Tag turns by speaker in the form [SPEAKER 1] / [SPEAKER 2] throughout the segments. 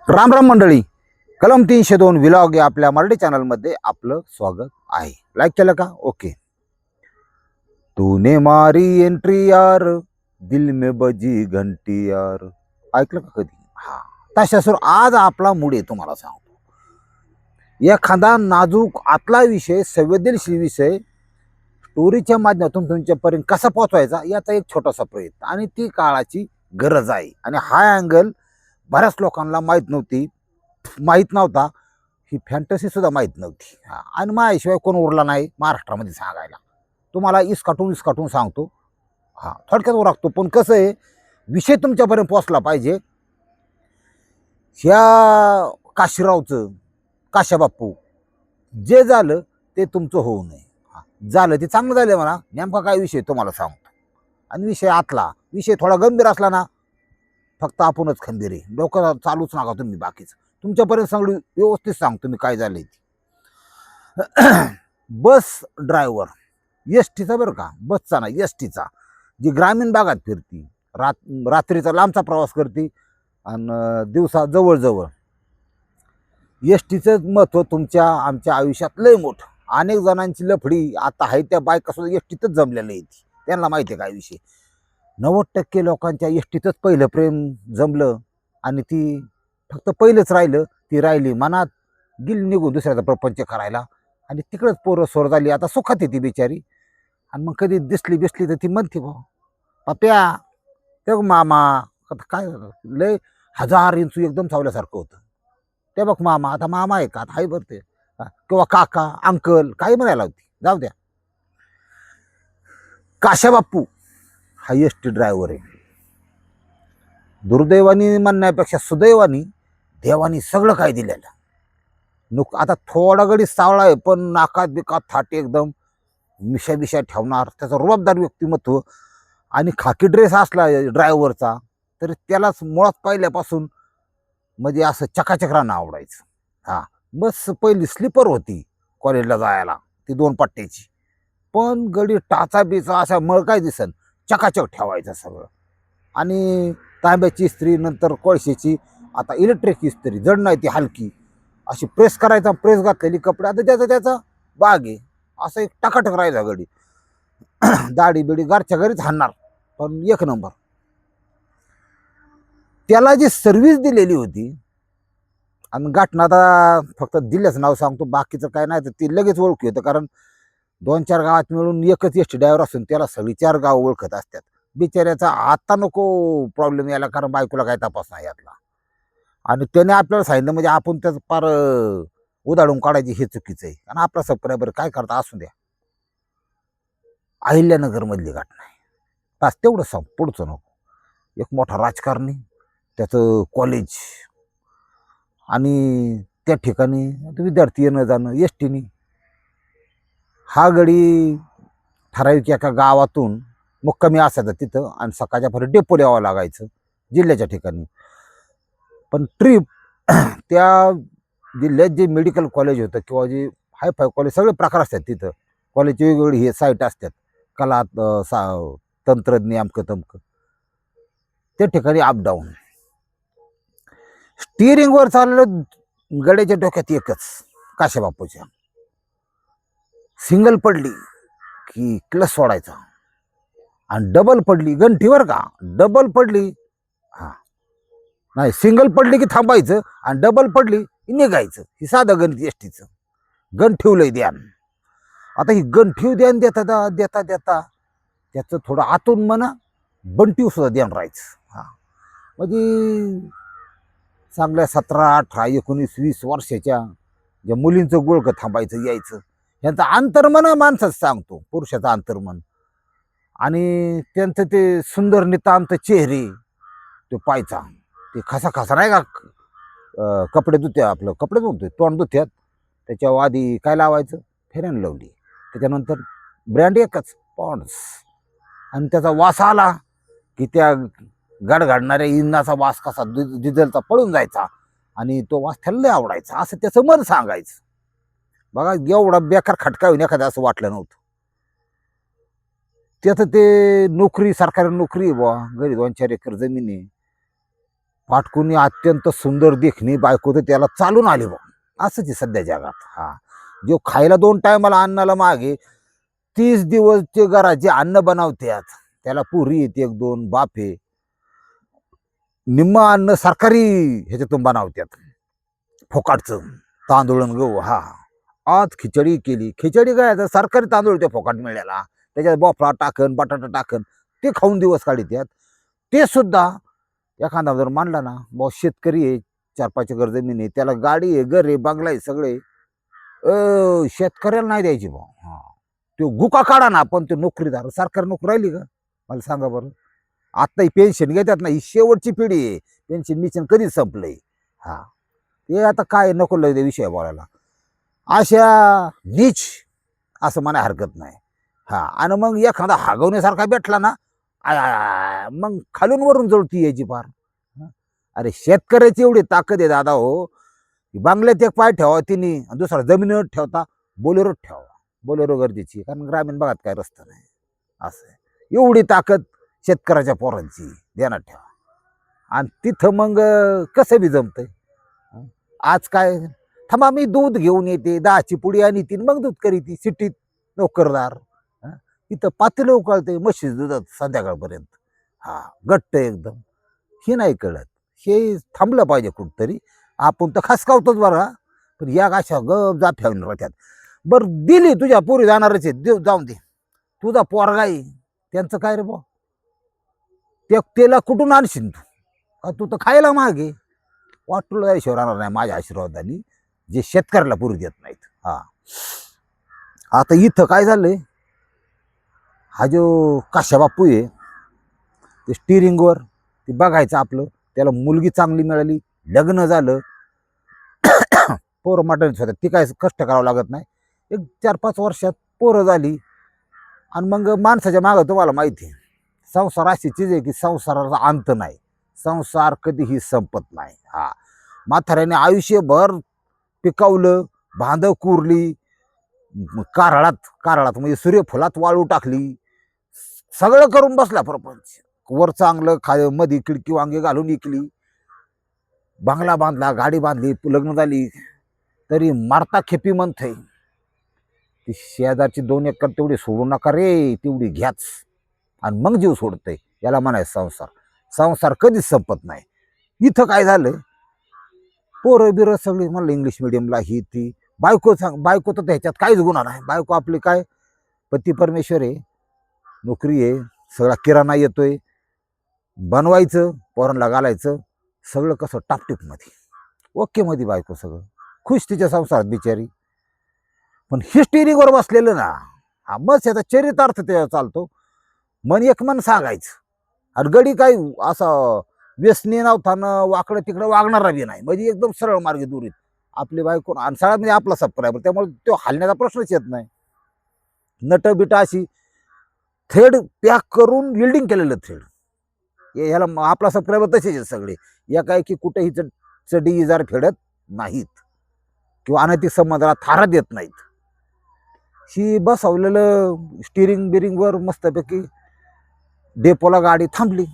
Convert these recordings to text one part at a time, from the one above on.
[SPEAKER 1] राम राम मंडळी, कलम 302 विलॉग या आपल्या मराठी चॅनलमध्ये आपलं स्वागत आहे. लाईक केलं का? ओके. तूने मारी एंट्री यार, दिल में बजी घंटी यार. ऐकलं का कधी? हा, तशासुर आज आपला मूड आहे. तुम्हाला सांगतो, एखादा नाजूक आतला विषय, संवेदनशील विषय स्टोरीच्या माध्यमातून तुमच्यापर्यंत कसा पोहोचवायचा याचा एक छोटासा प्रयत्न, आणि ती काळाची गरज आहे. आणि हा अँगल बऱ्याच लोकांना माहीत नव्हता. ही फॅन्टसी सुद्धा माहीत नव्हती. आणि माझ्याशिवाय कोण उरला नाही महाराष्ट्रामध्ये सांगायला. तुम्हाला इसकाटून सांगतो. थोडक्यात ओळखतो, पण कसं आहे, विषय तुमच्यापर्यंत पोचला पाहिजे. ह्या काशीरावचं, काशाबापू, जे झालं ते तुमचं होऊ नये. झालं ते चांगलं झालं म्हणा. नेमका काय विषय तुम्हाला सांगतो. आणि विषय आतला विषय थोडा गंभीर असला ना, फक्त आपणच खंबीर आहे. डोकं चालूच नका तुम्ही. बाकीचं तुमच्यापर्यंत सगळी व्यवस्थित सांगतो मी काय झालंय ते. बस ड्रायव्हर, एस टीचा, बरं का, बसचा ना, एस टीचा, जी ग्रामीण भागात फिरती, रात्रीचा लांबचा प्रवास करते आणि दिवसा जवळजवळ. एस टीचं महत्त्व तुमच्या आमच्या आयुष्यात लय मोठं. अनेक जणांची लफडी आता आहे त्या बायकासुद्धा एस टीतच जमलेलं आहे. त्यांना माहिती आहे काय विषय. 90% लोकांच्या एस टीतच पहिलं प्रेम जमलं, आणि ती फक्त पहिलंच राहिलं. ती राहिली मनात, गेली निघून दुसऱ्याचा प्रपंच करायला, आणि तिकडंच पोरं सोर झाली. आता सुखात येते बिचारी. आणि मग कधी दिसली तर ती म्हणते, भाऊ पप्या, ते बघ मामा. आता काय झालं, लय 1000 इंचू एकदम सावल्यासारखं होतं. ते बघ मामा. आता मामा आहे का? आता हाय बरं ते. किंवा काका, अंकल, काही म्हणायला होती. जाऊ द्या. काशाबापू हा एस टी ड्रायव्हर आहे. दुर्दैवानी म्हणण्यापेक्षा सुदैवानी देवानी सगळं काय दिलेलं. आता थोडा गडी सावळा आहे, पण नाकात बिकात थाट, एकदम मिशा ठेवणार, त्याचं रुबाबदार व्यक्तिमत्व. आणि खाकी ड्रेस असला ड्रायव्हरचा तर त्यालाच मुळात पहिल्यापासून म्हणजे असं चकाचक्रानं आवडायचं. बस पहिली स्लीपर होती कॉलेजला जायला, ती 2 पट्ट्याची. पण गडी टाचा बिचा असा मळ काय दिसन, चकाचक ठेवायचं सगळं. आणि तांब्याची इस्त्री, नंतर कोळशेची, आता इलेक्ट्रिक इस्त्री, जड नाही ती, हलकी अशी. प्रेस करायचा, प्रेस घातलेली कपडे, आता त्याचा बाग आहे. असं एक टकाटक राहायचा गडी. दाढी बिडी घरच्या घरीच हाणणार, पण एक नंबर. त्याला जी सर्व्हिस दिलेली होती, आणि घटना आता फक्त दिल्याचं नाव सांगतो, बाकीचं काय नाही. तर ती लगेच ओळखू येतं, कारण 2-4 गावात मिळून एकच एस टी ड्रायव्हर असून त्याला सगळी 4 गाव ओळखत असतात. बिचाऱ्याचा आता नको प्रॉब्लेम यायला, कारण बायकोला काय तपास नाही यातला. आणि त्याने आपल्याला सांगितलं म्हणजे आपण त्याचं पार उधाडून काढायची, हे चुकीचं आहे. आणि आपला सबस्क्रायबर काय करता असू द्या. अहिल्यानगर मधली घटना आहे. बस तेवढं सांग, पुढचं नको. एक मोठा राजकारणी, त्याचं कॉलेज, आणि त्या ठिकाणी विद्यार्थी येणं जाणं एस टीने. हा गडी ठराविक एका गावातून मुक्कामी असायचा तिथं, आणि सकाळच्या परत डेपोला यावं लागायचं जिल्ह्याच्या ठिकाणी. पण ट्रीप त्या जिल्ह्यात जे मेडिकल कॉलेज होतं, किंवा जे हायफाय कॉलेज, सगळे प्रकार असतात तिथं. कॉलेजची वेगवेगळी हे साईट असतात, कला, तंत्रज्ञ, अमकं तमकं. त्या ठिकाणी अपडाऊन. स्टिअरिंगवर चाललं, गड्याच्या डोक्यात एकच, काशाबापूच्या, सिंगल पडली की क्लच सोडायचा, आणि डबल पडली गंठीवर का, डबल पडली, नाही, सिंगल पडली की थांबायचं, आणि डबल पडली की निघायचं. ही साधं गणित एस टीचं. गंठीवलंय ध्यान. आता ही गंठीव ध्यान देता देता देता त्याचं थोडं आतून म्हणा बंटीव सुद्धा ध्यान राहायचं. म्हणजे चांगल्या 17, 18, 19, 20 वर्षाच्या ज्या मुलींचं गोळकं थांबायचं यायचं, यांचं अंतर्मन माणसाच सांगतो, पुरुषाचं अंतर्मन. आणि त्यांचं ते सुंदर नितांत चेहरे, तो पायचा, ते खसा नाही का, कपडे धुत्या, आपलं कपडे धुतोय, तोंड धुत्यात, त्याच्या आधी काय लावायचं, फेअर अँड लव्हली, त्याच्यानंतर ब्रँड एकच, पॉन्ड्स. आणि त्याचा वास आला की त्या गडगडणाऱ्या इंधनाचा वास कसा डिझेलचा पळून जायचा, आणि तो वास त्याला लय आवडायचा, असं त्याचं मन सांगायचं. बघा, एवढा बेकार खटका होईन एखाद्या असं वाटलं नव्हतं. त्याचं ते नोकरी, सरकारी नोकरी आहे बुवा, घरी 2-4 एकर जमीन आहे, फाटकुनी अत्यंत सुंदर देखणी बायको तर त्याला चालून आली बा. असंच आहे सध्या जगात. हा, जो खायला 2 टायमाला अन्नाला मागे 30 दिवस ते घरात जे अन्न बनवतात त्याला पुरी येते 1-2 बाफे, निम्म अन्न सरकारी ह्याच्यातून बनवतात फोकाटचं, तांदूळ आणि गहू. हा, आज खिचडी केली. खिचडी काय तर सरकारी तांदूळ ते फोकाट मिळाला, त्याच्यात बोफळा टाकन, बटाटा टाकन, ते खाऊन दिवस काढतात. ते सुद्धा एखादा जर मानला ना बा शेतकरी आहे, 4-5 एकर जमीन आहे, त्याला गाडी आहे, घर आहे, बंगला आहे, सगळे शेतकऱ्याला नाही द्यायची बा. हा, तो गुका काढा ना, पण ते नोकरीदार सरकारी नोकरी राहिली का मला सांगा बरं. आता ही पेन्शन घेतात ना, ही शेवटची पिढी आहे. पेन्शन मिशन कधीच संपलंय. हा, ते आता काय नको लय विषय बोलायला. अशा नीच असं म्हणा हरकत नाही. हा, आणि मग एखादा हागवण्यासारखा भेटला ना, मग खालून वरून जळती यायची फार. अरे शेतकऱ्याची एवढी ताकद आहे दादा हो, बांगल्यात एक पाय ठेवा तिने आणि दुसरा जमिनीवर ठेवता, बोलेरोत ठेवा. बोलेरो गरजेची, कारण ग्रामीण भागात काय रस्ता नाही. असं आहे, एवढी ताकद शेतकऱ्याच्या पोरांची ध्यानात ठेवा. आणि तिथं मग कसं बी जमतंय. आज काय थांबा मी दूध घेऊन येते, 10ची पुडी आणि तीन मग दूध करीती सिटीत नोकरदार. इथं पातेलं उकळते म्हशीचं दुधात संध्याकाळपर्यंत. हा, घट्ट एकदम. हे नाही कळत. हे थांबलं पाहिजे कुठतरी. आपण तर खसकावतोच बरं, पण या अशा गप जात ठेवून राहतात. बरं दिली तुझ्या पोरी जाणारच आहे, देव जाऊन दे. तुझा पोरगा आहे त्यांचं काय रे बा, त्याला कुठून आणशील तू? तू तर खायला मागे. वाटलं याशिवाय राहणार नाही माझ्या आशीर्वादाने, जे शेतकऱ्याला पुरी देत नाहीत. हा, आता इथं काय झालंय, हा जो काशा बापू आहे ते स्टिअरिंगवर ते बघायचं आपलं, त्याला मुलगी चांगली मिळाली, लग्न झालं, पोरं मटण होतात, ती काय कष्ट करावं लागत नाही. एक 4-5 वर्षात पोरं झाली. आणि मग माणसाच्या मागं तुम्हाला माहिती आहे, संसार अशी चीज आहे की संसाराचा अंत नाही, संसार कधीही संपत नाही. हा, म्हाताऱ्याने आयुष्यभर पिकवलं, बांध कुरली, कारळात म्हणजे सूर्यफुलात वाळू टाकली, सगळं करून बसला प्रपंच. वर चांगलं खाय, मध्ये खिडकी वांगे घालून इकली, बंगला बांधला, गाडी बांधली, लग्न झाली, तरी मारता खेपी म्हणतंय ती शेजारची 2 एकर तेवढी सोडू नका रे, तेवढी घ्याच. आणि मग जीव सोडतंय, याला म्हणायचं संसार. संसार कधीच संपत नाही. इथं काय झालं, पोरं बिरं सगळी म्हणलं इंग्लिश मिडियमला, ही ती. बायको तर ह्याच्यात काहीच गुन्हा नाही. बायको आपली काय पती परमेश्वर आहे, नोकरी आहे, सगळा किराणा येतोय, बनवायचं, पोरांना घालायचं, सगळं कसं टापटीपमध्ये, ओके मध्ये बायको सगळं खुश तिच्या संसारात बिचारी. पण ही स्टिअरिंगवर बसलेलं ना, हा मग त्याचा चरितार्थ त्याचा चालतो. मन एक मन सांगायचं. आणि गडी काही असं व्यसनी नव्हतानं वाकडं तिकडं वागणारा बी नाही, म्हणजे एकदम सरळ मार्गे दुरीत आपली बायको. आणि सगळ्यात म्हणजे आपला सबस्क्रायबर, त्यामुळे तो हलण्याचा प्रश्नच येत नाही. नट बिटा अशी थ्रेड पॅक करून बिल्डिंग केलेलं थ्रेड, ह्याला आपला सबस्क्रायबर तसेच आहेत सगळे. या काय की कुठेही चढी इजार फेडत नाहीत किंवा अनैतिक संबंधाला थारा देत नाहीत. ही बसवलेलं स्टिअरिंग बिरिंगवर मस्तपैकी डेपोला गाडी थांबली.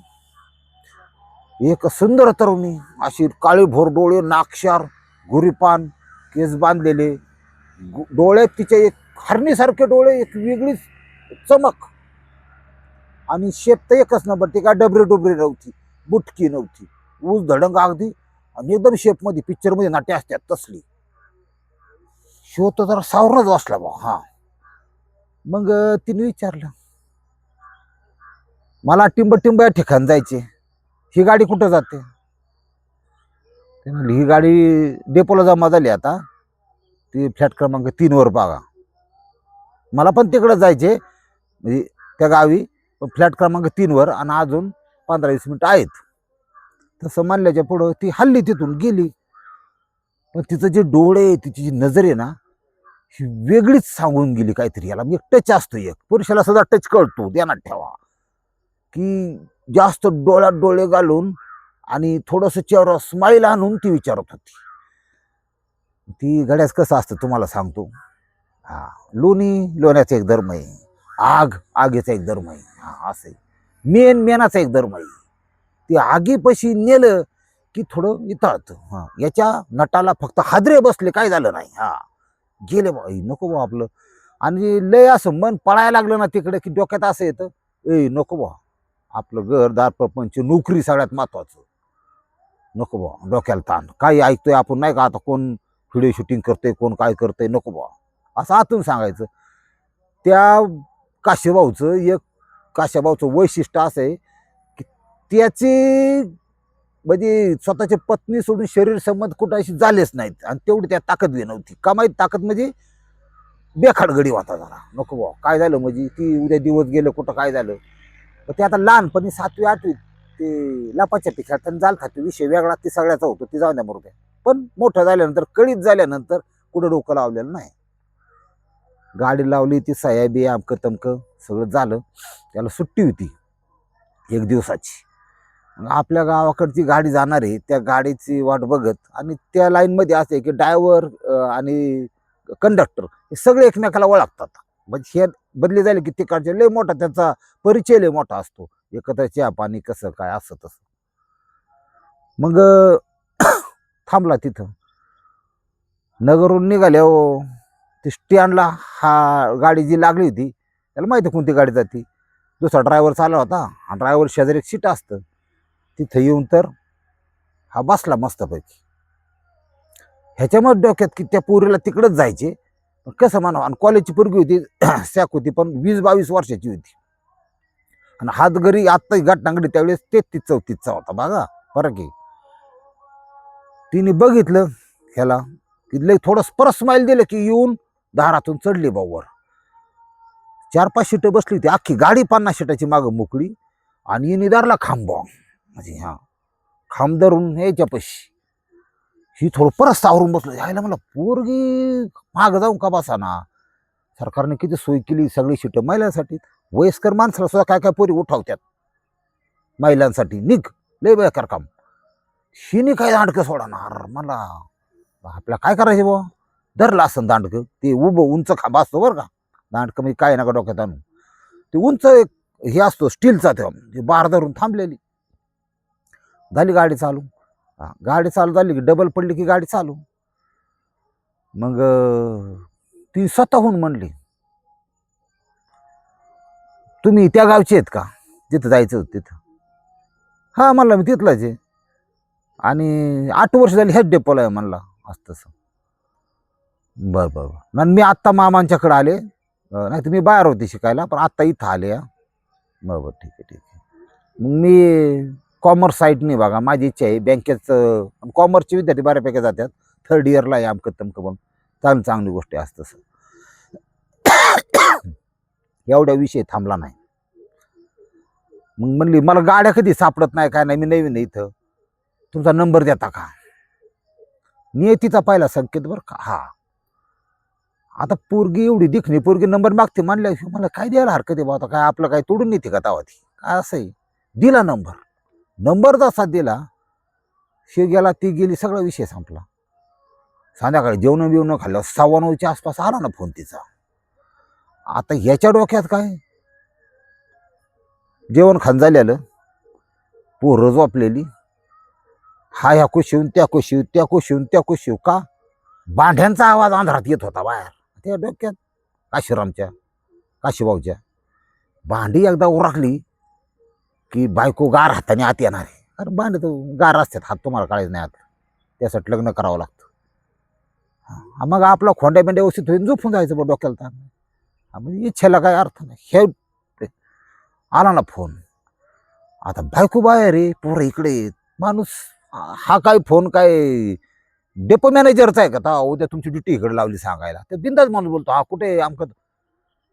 [SPEAKER 1] एक सुंदर तरुणी, अशी काळी भोर डोळे, नाकशार, गुरीपान, केस बांधलेले, डोळ्यात तिचे एक हरणीसारखे डोळे, एक वेगळीच चमक. आणि शेप तर एकच नंबर, ती काय डबरी नव्हती, बुटकी नव्हती, ऊस धडंग अगदी, आणि एकदम शेपमध्ये पिक्चरमध्ये नाट्य असतात तसली. शो तर जरा सावरच बसला बा. हा, मग तिने विचारलं, मला टिंब या ठिकाण जायचे, ही गाडी कुठं जाते? ते म्हणली ही गाडी डेपोला जमा झाली, आता ती फ्लॅट क्रमांक 3वर बघा. मला पण तिकडं जायचे, म्हणजे त्या गावी, पण फ्लॅट क्रमांक 3वर, आणि अजून 15-20 मिनिटं आहेत. तसं म्हणल्याच्या पुढं ती हल्ली तिथून गेली. पण तिचं जे डोळे, तिची जी नजर आहे ना, ही वेगळीच सांगून गेली काहीतरी. याला एक टच असतो, एक पुरुषाला सुद्धा टच कळतो, ध्यानात ठेवा. की जास्त डोळ्यात डोळे घालून आणि थोडंसं चेहरा स्माईल आणून ती विचारत होती. ती गड्याच कसं असतं तुम्हाला सांगतो. हा, लोण्याचा एक धर्म आहे, आगीचा एक धर्म आहे. हा, असं मेनाचा एक धर्म आहे. ती आगीपाशी नेलं की थोडं इतळतं. हा, याच्या नटाला फक्त हादरे बसले, काय झालं नाही. हा, गेले बा, नको बा आपलं. आणि लय असं मन पळायला लागलं ना तिकडे, की डोक्यात असं येतं, नको बा आपलं घरदार प्रपंच नोकरी सगळ्यात महत्वाचं, नको बा डोक्याला ताण. काही ऐकतोय आपण नाही का, आता कोण व्हिडिओ शूटिंग करतोय, कोण काय करतोय, नको बा असं आतून सांगायचं. त्या काशाभाऊचं वैशिष्ट्य असं आहे की त्याची म्हणजे स्वतःची पत्नी सोडून शरीर संबंध कुठं अशी झालेच नाहीत, आणि तेवढी त्या ताकद बी नव्हती. कमाईत ताकद म्हणजे बेखाड गडी होता जरा, नको बा काय झालं म्हणजे ती उद्या दिवस गेलं कुठं काय झालं. तर ते आता लहानपणी 7वी 8वी ते लपाछपी खेळताना झालता, ते विषय वेगळा, ती सगळ्याचा होतो, ती जाऊन द्या मरू. पण मोठं झाल्यानंतर, कळीत झाल्यानंतर कुठं डोकं लावलेलं नाही. गाडी लावली, ती सयाबी आमकं तमकं सगळं झालं. त्याला सुट्टी होती 1 दिवसाची. आपल्या गावाकडची गाडी जाणार आहे, त्या गाडीची वाट बघत, आणि त्या लाईनमध्ये असे की ड्रायव्हर आणि कंडक्टर हे सगळे एकमेकाला ओळखतात. म्हणजे हे बदली झाली की तिकडचे लय मोठा त्याचा परिचय लय मोठा असतो, एकत्र चहा पाणी कसं काय असं तसं. मग थांबला तिथं. नगरहून निघाले हो, ते स्टँडला हा गाडी जी लागली होती, त्याला माहिती कोणती गाडी जाती. दुसरा ड्रायव्हर चालला होता, हा ड्रायव्हर शेजारी एक सीट असतं, तिथं येऊन तर हा बसला मस्तपैकी. ह्याच्यामध्ये डोक्यात की त्या पोरीला तिकडंच जायचे, कसं म्हणावं. आणि कॉलेजची पोरगी होती, सॅक होती, पण 20-22 वर्षाची होती. आणि हातगरी आत्ता घटनांगडी त्यावेळेस 33-34चा होता, बघा फरक आहे. तिने बघितलं ह्याला की लय थोडं परत स्माईल दिलं की येऊन दारातून चढली बावर. 4-5 सीटं बसली होती, अख्खी गाडी 50 सीटाची मागं मोकळी. आणि निदारला खांब, म्हणजे हा खांब धरून यायच्या पशी. ही थोडं परत सावरून बसलो, यायला मला पोरगी मागं जाऊन का बसा ना. सरकारने किती सोय केली, सगळी सीटं महिलांसाठी. वयस्कर माणसाला सुद्धा काय काय पोरी उठावत्यात महिलांसाठी, निघ लय बेकार काम. हिने काय दांडकं सोडणार मला. आपल्याला काय करायचं बुवा, धरलं असं दांडकं, ते उभं उंच खांब असतो बरं का. दांडकं म्हणजे काय नका डोक्यात आणू, ते उंच एक हे असतो स्टीलचा, ते बार धरून थांबलेली. झाली गाडी चालू. गाडी चालू झाली की डबल पडली की गाडी चालू. मग ती स्वतःहून म्हणली, तुम्ही त्या गावचे आहेत का, जिथं जायचं होतं तिथं. हा म्हणला, मी तिथलाच आहे, आणि 8 वर्ष झाली ह्याच डेपोला आहे म्हणला, असं तसं. बरं बरं बरं. मी आत्ता मामांच्याकडे आले, नाही तर मी बाहेर होते शिकायला, पण आत्ता इथं आले. बरोबर, ठीक आहे ठीक आहे. मग मी कॉमर्स साईडने बघा, माझी इच्छा आहे बँकेचं. कॉमर्सचे विद्यार्थी बऱ्यापैकी जातात, 3rd इयरला आहे आमकं तमकं, पण चांगली गोष्ट आहे असं तसं. एवढ्या विषय थांबला नाही. मग म्हणली, मला गाड्या कधी सापडत नाही काय नाही, मी नवीन आहे इथं, तुमचा नंबर देता का. नियतीचा पहिला संकेत बरं का. हा, आता पोरगी एवढी दिखणी पोरगी नंबर मागते म्हणल्या, मला काय द्यायला हरकत आहे बा, आता काय आपलं काय तोडून येते का तावा ती, काय असं आहे. दिला नंबर जसा दिला, शे गेला ती गेली, सगळा विषय संपला. संध्याकाळी जेवण बिवणं खाल्लं, 9:15च्या आसपास आला ना फोन तिचा. आता ह्याच्या डोक्यात काय, जेवण खान झालेलं, पोरं झोपलेली, हा ह्या कुशीहून त्या कुशीव, त्या कुशीहून त्या कुशीव, का भांड्यांचा आवाज अंधारात येत होता बाहेर. त्या डोक्यात काशीभाऊच्या भांडी एकदा उरकली की बायको गार हाताने आत येणार आहे. कारण भांडे तर गार असतात, हात तुम्हाला काळायचं नाही, आत त्यासाठी लग्न करावं लागतं. मग आपला खोंड्या बिंड्या व्यवस्थित होईल, झोपून जायचं बा, डोक्याला ताण. म्हणजे इच्छेला काय अर्थ नाही. हे आला ना फोन, आता बायको बाहेर आहे, पोरं इकडे आहेत. माणूस हा काय फोन काय डेपो मॅनेजरचा आहे का, उद्या तुमची ड्युटी इकडे लावली सांगायला. ते बिंदाच माणूस बोलतो, हा कुठे आमकं.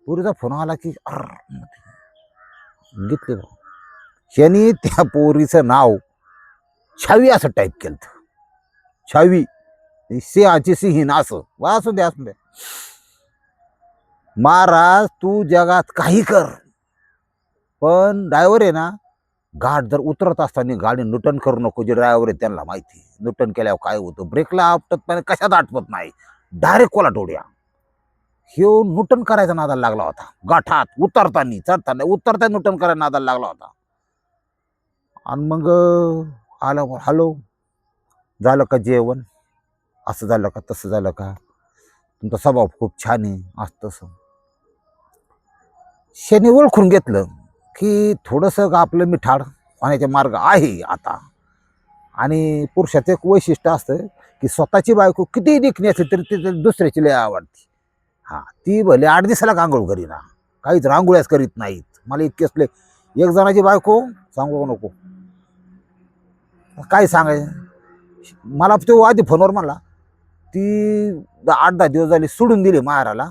[SPEAKER 1] पोरीचा फोन आला की घेतले. ह्यानी त्या पोरीचं नाव छावी असं टाईप केलं, छावी, सिंहाची सिंहीन, असं असू द्या असू द्या. महाराज तू जगात काही कर, पण ड्रायव्हर आहे ना, घाट जर उतरत असताना गाडी नुटन करू नको. जे ड्रायव्हर आहे त्यांना माहिती, नुटन केल्यावर काय होतं. ब्रेकला आपटत पण कशात आटपत नाही, डायरेक्ट कोला टोड्या. हे नुटन करायचा नादाला लागला होता, गाठात उतरताना चढताना नुटन करायला नादाला लागला होता. आणि मग आला, हॅलो झालं का जेवण, असं झालं का तसं झालं का, तुमचा स्वभाव खूप छान आहे, असं तसं. शेने ओळखून घेतलं की थोडंसं आपलं मिठाड होण्याचे मार्ग आहे आता. आणि पुरुषाचं एक वैशिष्ट्य असतं की स्वतःची बायको कितीही देखणी असते तरी ती दुसऱ्याची लय आवडते. हा, ती भले 8 दिवसाला आंघोळ करीना, काहीच रांगोळ्याच करीत नाहीत. मला इतके असले एक जणाची बायको सांगू नको, काय सांगाय. मला तो आधी फोनवर म्हणला ती 8-10 दिवस झाले सोडून दिली माहेराला,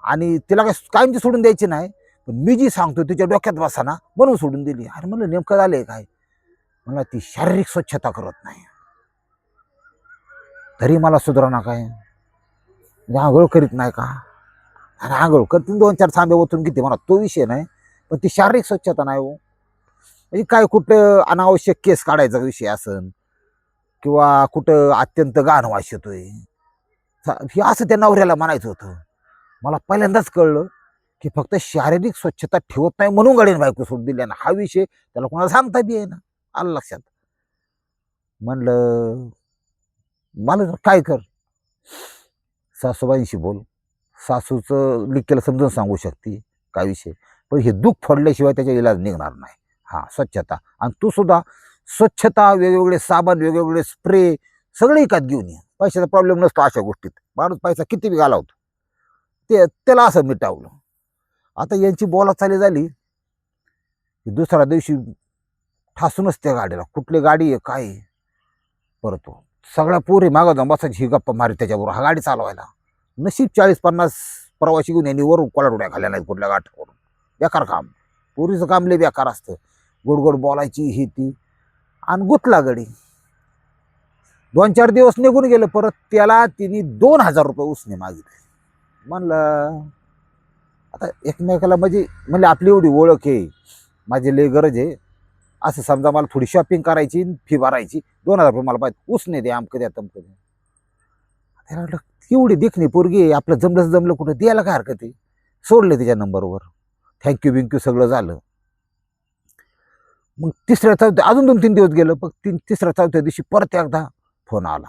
[SPEAKER 1] आणि तिला काय कायमची सोडून द्यायची नाही, पण मी जी सांगतो तिच्या डोक्यात बसाना म्हणून सोडून दिली. अरे म्हणलं नेमकं झालंय काय. मला ती शारीरिक स्वच्छता करत नाही, तरी मला सुधारणा काय, म्हणजे आंघोळ करीत नाही का. आणि आंघोळ करतील 2-4 तांबे ओतून घेते म्हणा, तो विषय नाही, पण ती शारीरिक स्वच्छता नाही हो. म्हणजे काय कुठं अनावश्यक केस काढायचा विषय असन, किंवा कुठं अत्यंत घाण वास येतोय, हे असं त्या नवऱ्याला म्हणायचं होतं. मला पहिल्यांदाच कळलं की फक्त शारीरिक स्वच्छता ठेवत नाही म्हणून गाडीने बायको सोडून दिली ना, हा विषय त्याला कोणाला सांगता बी आहे ना. आलं लक्षात. म्हणलं मला काय कर, सासूबाईंशी बोल, सासूचं लिखेला समजून सांगू शकते काय विषय, पण हे दुःख फोडल्याशिवाय त्याचा इलाज निघणार नाही. हा, स्वच्छता. आणि तू सुद्धा स्वच्छता, वेगवेगळे साबण, वेगवेगळे स्प्रे सगळे एकात घेऊन ये. पैशाचा प्रॉब्लेम नसतो अशा गोष्टीत, माणूस पैसा किती बी घालावतो, ते त्याला असं मिटावलं. आता यांची बोला चाली झाली की दुसऱ्या दिवशी ठासूनच त्या गाडीला, कुठली गाडी आहे काय आहे. परत सगळ्या पोरी मागं जाऊन बसायची, ही गप्पा मारी त्याच्याबरोबर हा गाडी चालवायला. नशीब 40-50 प्रवासी घेऊन यांनी वरून कोलाडुड्या खाल्ल्या नाहीत कुठल्या गाठावरून. बेकार काम, पोरीचं काम लय बेकार असतं. गोड गोड बोलायची ही ती, आणि गुतला गडी. 2-4 दिवस निघून गेलं, परत त्याला तिने 2,000 रुपये उसने मागितले. म्हणलं आता एकमेकाला म्हणजे म्हणले आपली एवढी ओळख आहे, माझी लय गरज आहे, असं समजा मला थोडी शॉपिंग करायची, फी भरायची, 2,000 रुपये मला पाहिजे, उसने दे, आमकं द्या तमकं द्या. त्याला वाटलं एवढी देखणी पोरगी आहे, आपलं जमलं कुठं द्यायला काय हरकत आहे. सोडले तिच्या नंबरवर, थँक्यू बिंक्यू सगळं झालं. मग तिसऱ्या चौथ्या अजून 2-3 दिवस गेलं, पण तिसऱ्या चौथ्या दिवशी परत एकदा फोन आला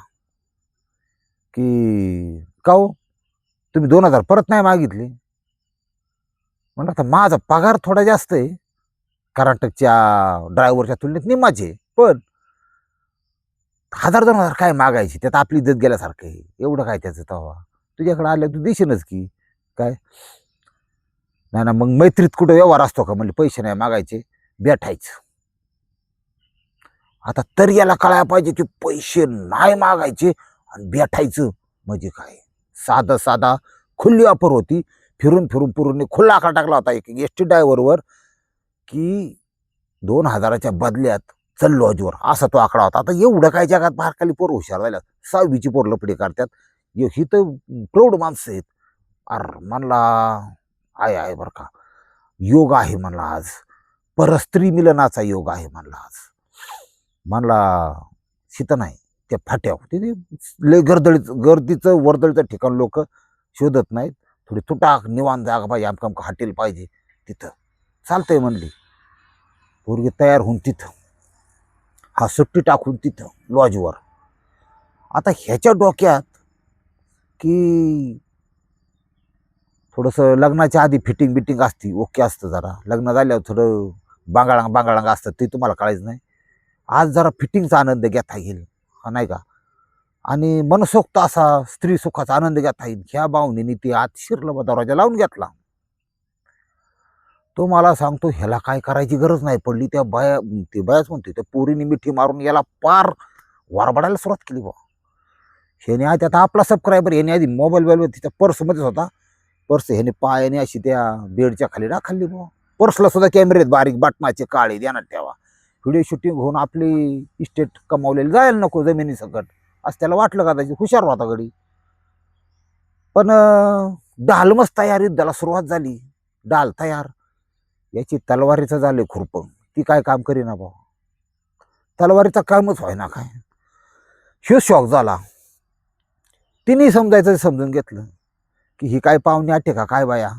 [SPEAKER 1] की का हो तुम्ही 2,000 परत नाही मागितले. म्हणलं आता माझा पगार थोडा जास्त आहे, कर्नाटकच्या ड्रायव्हरच्या तुलनेत निम्माच आहे, पण 1,000-2,000 काय मागायची, त्यात आपली इज्जत गेल्यासारखं आहे, एवढं काय त्याचं. तवा तुझ्याकडे आलं तू देशीलच की काय. नाही ना, मग मैत्रीत कुठं व्यवहार असतो का, म्हणजे पैसे नाही मागायचे, भेटायचं. आता तर याला कळायला पाहिजे की पैसे नाही मागायचे आणि भेटायचं म्हणजे काय. साधा साधा खुल्ली ऑफर होती, फिरून फिरून पूर्ण खुल्ला आकडा टाकला होता एक एस टी ड्रायव्हरवर की 2,000च्या बदल्यात चल लॉजवर, असा तो आकडा होता. आता एवढं काय जगात बारकाली पोर हुशार झाल्या, 6वीची पोर लपडी करतात, ही तर प्रौढ माणसं आहेत. अर म्हणला आहे बरं का, योग आहे म्हणला आज, परस्त्री मिलनाचा योग आहे म्हणला आज. म्हणला शीत नाही त्या फाट्यावर तिथे लय गर्दीचं वर्दळीचं ठिकाण लोक शोधत नाहीत, थोडी तुटाक निवांत जागा पाहिजे, आमका हॉटेल पाहिजे तिथं. चालतंय म्हणली पोरगी तयार होऊन तिथं, हा सुट्टी टाकून तिथं लॉजवर. आता ह्याच्या डोक्यात की थोडंसं लग्नाच्या आधी फिटिंग बिटिंग असती, ओके असतं जरा, लग्न झाल्यावर थोडं बांगाळांग असतं, ते तुम्हाला कळायचं नाही. आज जरा फिटिंगचा आनंद घेता येईल, हा नाही का, आणि मनसोक्त असा स्त्री सुखाचा आनंद घेता येईल, ह्या भावनेने ती आत शिरलं, दरवाजा लावून घेतला. तो मला सांगतो ह्याला काय करायची गरज नाही पडली, त्या बाया, ती बायाच म्हणते त्या पोरीने मिठी मारून याला पार वारबडायला सुरुवात केली बा. ह्याने आधी आता आपला सबस्क्रायबर, ह्याने आधी मोबाईल तिच्या पर्समध्येच होता, पर्स ह्याने पायाने अशी त्या बेडच्या खाली टाकली बा. पर्सला सुद्धा कॅमेरे बारीक बटनाचे काळे, ध्यानात ठेवा. व्हिडिओ शूटिंग होऊन आपली इस्टेट कमावलेली जायला नको जमिनी सकट, असं त्याला वाटलं का, त्याची हुशार होता गडी. पण डाल मस्त तयार, युद्धाला सुरुवात झाली, डाल तयार, याची तलवारीचं झाले खुरप, ती काय काम करीना भाऊ, तलवारीचं कामच व्हाय ना काय. ह्यो शॉक झाला. तिने समजायचं समजून घेतलं की ही काय पाहुणे आटे का काय बाया,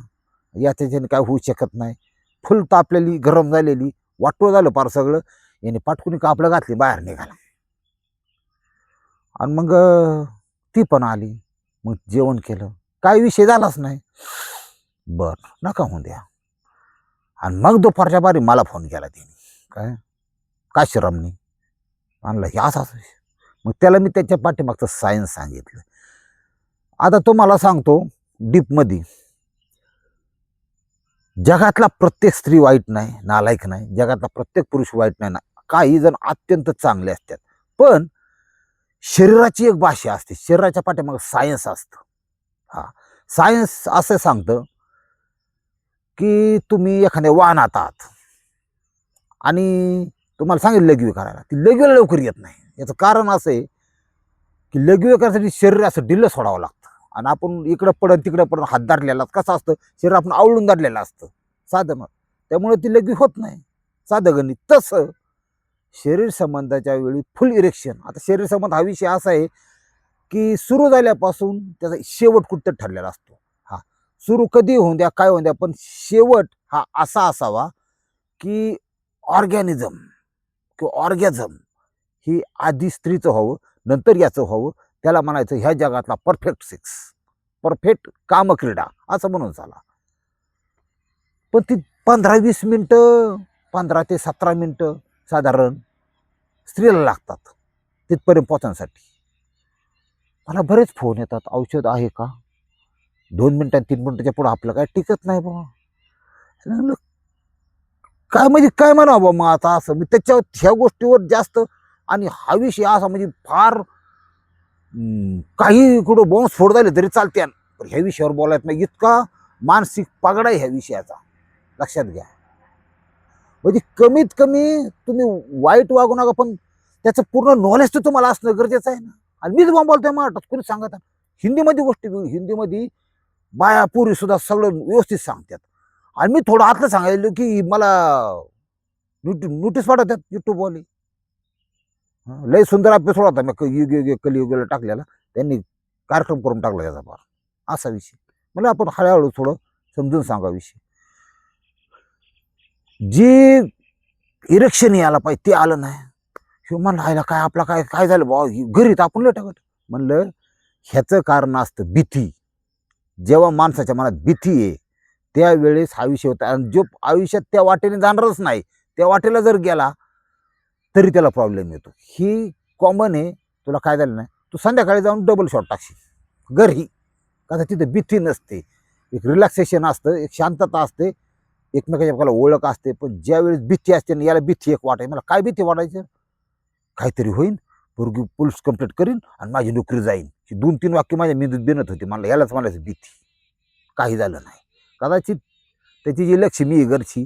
[SPEAKER 1] याच्याने काय होऊ शकत नाही. फुल तापलेली, गरम झालेली, वाटोळ झालं पार सगळं. याने पाटकुनी कापलं घातली, बाहेर निघाला. आणि मग ती पण आली, मग जेवण केलं, काय विषय झालाच नाही. बर, नका होऊन द्या. आणि मग दुपारच्या बारी मला फोन केला तिने, काय काशीरामनी आणलं हे असा. मग त्याला मी त्याच्या पाठीमागचं सायन्स सांगितलं. आता तुम्हाला सांगतो डीपमध्ये, जगातला प्रत्येक स्त्री वाईट नाही, नालायक नाही, जगातला प्रत्येक पुरुष वाईट नाही ना, काही जण अत्यंत चांगले असतात. पण शरीराची एक भाषा असते, शरीराच्या पाठीमागं सायन्स असतं. हा, सायन्स असं सांगतं की तुम्ही एखाद्या वाहनात आहात आणि तुम्हाला सांगितलं लघवी करायला, ती लघवीला लवकर येत नाही. याचं कारण असं आहे की लघवी करण्यासाठी शरीर असं ढिल्लं सोडावं लागतं. आणि आपण इकडं पडत तिकडं पडत हात धरलेला कसं असतं, शरीर आपण आवळून धरलेलं असतं साधं, त्यामुळे ती लघवी होत नाही. साधं गणित. तसं शरीर संबंधाच्या वेळी फुल इरेक्शन. आता शरीर संबंध हा विषय असा आहे की सुरू झाल्यापासून त्याचा शेवट कुठं ठरलेला असतो. हा, सुरू कधी होऊन द्या, काय होऊन द्या, पण शेवट हा असा असावा की ऑर्गॅनिझम किंवा ऑर्गॅझम ही आधी स्त्रीचं व्हावं, नंतर याचं व्हावं. त्याला म्हणायचं ह्या जगातला परफेक्ट सेक्स, परफेक्ट कामक्रीडा असं म्हणून चाला. पण ती 15-20 मिनटं, 15 ते 17 मिनटं साधारण स्त्रीला लागतात तिथपर्यंत पोहोचण्यासाठी. मला बरेच फोन येतात, औषध आहे का? 2 मिनिटां 3 मिनिटाच्या पुढे आपलं काय टिकत नाही बाबा. काय म्हणजे काय म्हणावं मग आता असं मी त्याच्यावर ह्या गोष्टीवर जास्त. आणि हा विषय असा म्हणजे फार काही कुठं बॉम्बस्फोट झाले तरी चालते, पण ह्या विषयावर बोलायचं नाही. इतका मानसिक पगडा आहे ह्या विषयाचा, लक्षात घ्या. म्हणजे कमीत कमी तुम्ही वाईट वागू नका, पण त्याचं पूर्ण नॉलेज तर तुम्हाला असणं गरजेचं आहे ना. आणि मीच बोलतोय मराठात, कोणी सांगत हिंदीमध्ये गोष्टी, हिंदीमध्ये बाया पुरी सुद्धा सगळं व्यवस्थित सांगतात. आणि मी थोडं आतलं सांगायलो की मला नोटीस पाठवतात युट्यूबवाले. लय सुंदर एपिसोड होता, मी कलियुगला टाकलेला, त्यांनी कार्यक्रम करून टाकला त्याचा फार असा विषय. मला आपण हळूहळू थोडं समजून सांगा विषय. जी इरेक्शन यायला पाहिजे ते आलं नाही. म्हणलं आयला काय आपला काय काय झालं बाबा, घरी तर आपण लय टाकत. म्हणलं ह्याचं कारण असतं भीती. जेव्हा माणसाच्या मनात भीती आहे त्यावेळेस हा विषय होता. आणि जो आयुष्यात त्या वाटेने जाणारच नाही, त्या वाटेला जर गेला तरी त्याला प्रॉब्लेम येतो. ही कॉमन आहे. तुला काय झालं नाही, तू संध्याकाळी जाऊन डबल शॉट टाकशील घरी, का तिथं भीती नसते, एक रिलॅक्सेशन असतं, एक शांतता असते, एकमेकाच्या आपल्याला ओळख असते. पण ज्यावेळेस भीती असते ना, याला भीती एक वाटायची. मला काय भीती वाटायचं, काहीतरी होईन, पोरगी पोलीस कंप्लेंट करीन आणि माझी नोकरी जाईन. ही 2-3 वाक्य माझ्या मेंदूत बिनत होती. मला यालाच म्हणायचं भीती. काही झालं नाही. कदाचित त्याची जी लक्ष्मी आहे घरची,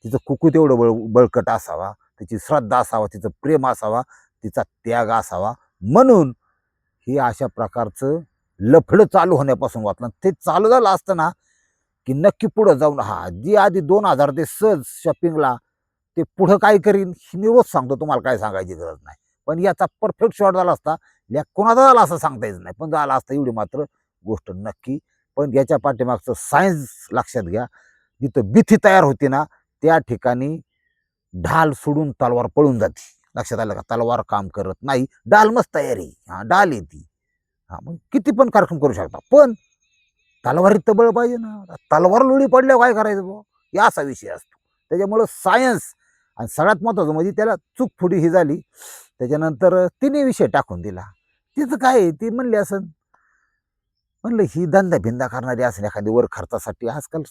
[SPEAKER 1] तिचं कुकू तेवढं बळकट असावा, तिची श्रद्धा असावा, तिचं प्रेम असावा, तिचा त्याग असावा, म्हणून ही अशा प्रकारचं लफडं चालू होण्यापासून वाचलं. ते चालू झालं असतं ना की नक्की पुढं जाऊन, हा जी आधी 2000 ते सहज शॉपिंगला, ते पुढं काय करीन मी रोज सांगतो, तुम्हाला काय सांगायची गरज नाही. पण याचा परफेक्ट शॉट झाला असता, या कोणाचा झाला असं सांगता येत नाही, पण झाला असता एवढी मात्र गोष्ट नक्की. पण याच्या पाठीमागचं सायन्स लक्षात घ्या. जिथं भीती तयार होती ना त्या ठिकाणी ढाल सोडून तलवार पळून जाते. लक्षात आलं का? तलवार काम करत नाही, डाल मस्त तयारी, हा डाल येते. हा, मग किती पण कार्यक्रम करू शकता, पण तलवारीत तर बळ पाहिजे ना. तलवार लोळी पडल्यावर काय करायचं बुवा, या असा विषय असतो. त्याच्यामुळं सायन्स. आणि सगळ्यात महत्त्वाचं म्हणजे त्याला चूक थोडी ही झाली, त्याच्यानंतर तिने विषय टाकून दिला. तिचं काय, ती म्हणली असं, म्हणलं ही धंदा भिंदा करणारी असेल एखादी वर खर्चासाठी, आजकाल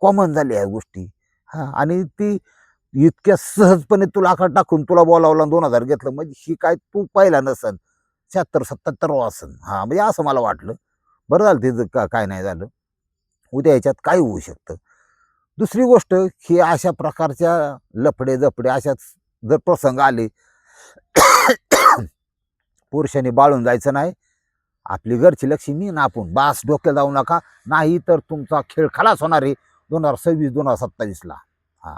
[SPEAKER 1] कॉमन झाली ह्या गोष्टी. हा, आणि ती इतक्या सहजपणे तुला आकडा टाकून तुला बोलावला 2000 घेतलं, म्हणजे ही काय तू पाहिला नसन, 76-77 असन. हा, म्हणजे असं मला वाटलं. बरं झालं तिचं काय नाही झालं. उद्या याच्यात काय होऊ शकतं. दुसरी गोष्ट, ही अशा प्रकारच्या लफडे जपडे अशाच जर प्रसंग आले पुरुषांनी बाळून जायचं नाही. आपली घरची लक्ष्मी ना आपण बास डोक्याला जाऊ नका, नाही तर तुमचा खेळ खलास होणार आहे 2026-2027ला. हा,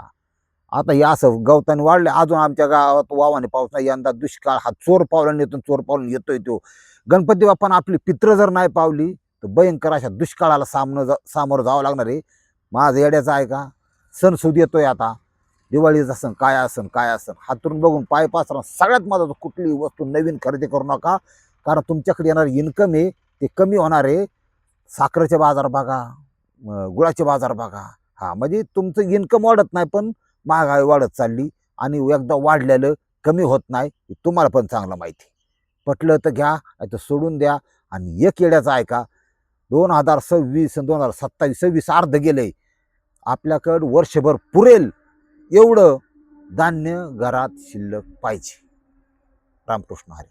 [SPEAKER 1] आता हे असं गवताने वाढले. अजून आमच्या गावात वावाने पाऊस नाही, यंदा दुष्काळ. हा चोर पावलाने येतो, चोर पावलाने येतोय तो. गणपती बाप्पानं आपली पित्र जर नाही पावली तर भयंकर अशा दुष्काळाला सामोरं जावं लागणार आहे. माझं येड्याचं आहे का? सणसूद येतोय आता, दिवाळीचं सण काय असन काय असन, हातरून बघून पाय पासरा. सगळ्यात महत्त्वाचं, कुठलीही वस्तू नवीन खरेदी करू नका. कारण तुमच्याकडे येणार इन्कम आहे ते कमी होणार आहे. साखरेचे बाजार बघा, गुळाचे बाजार बघा. हा म्हणजे तुमचं इन्कम वाढत नाही पण महागाई वाढत चालली आणि एकदा वाढलेलं कमी होत नाही हे तुम्हाला पण चांगलं माहिती. पटलं तर घ्या, नाही तर सोडून द्या. आणि एक येड्याचं ऐका, 2026 आणि 2027 अर्ध गेलंय. आपल्याकडं वर्षभर पुरेल एवढं धान्य घरात शिल्लक पाहिजे. रामकृष्ण हरी.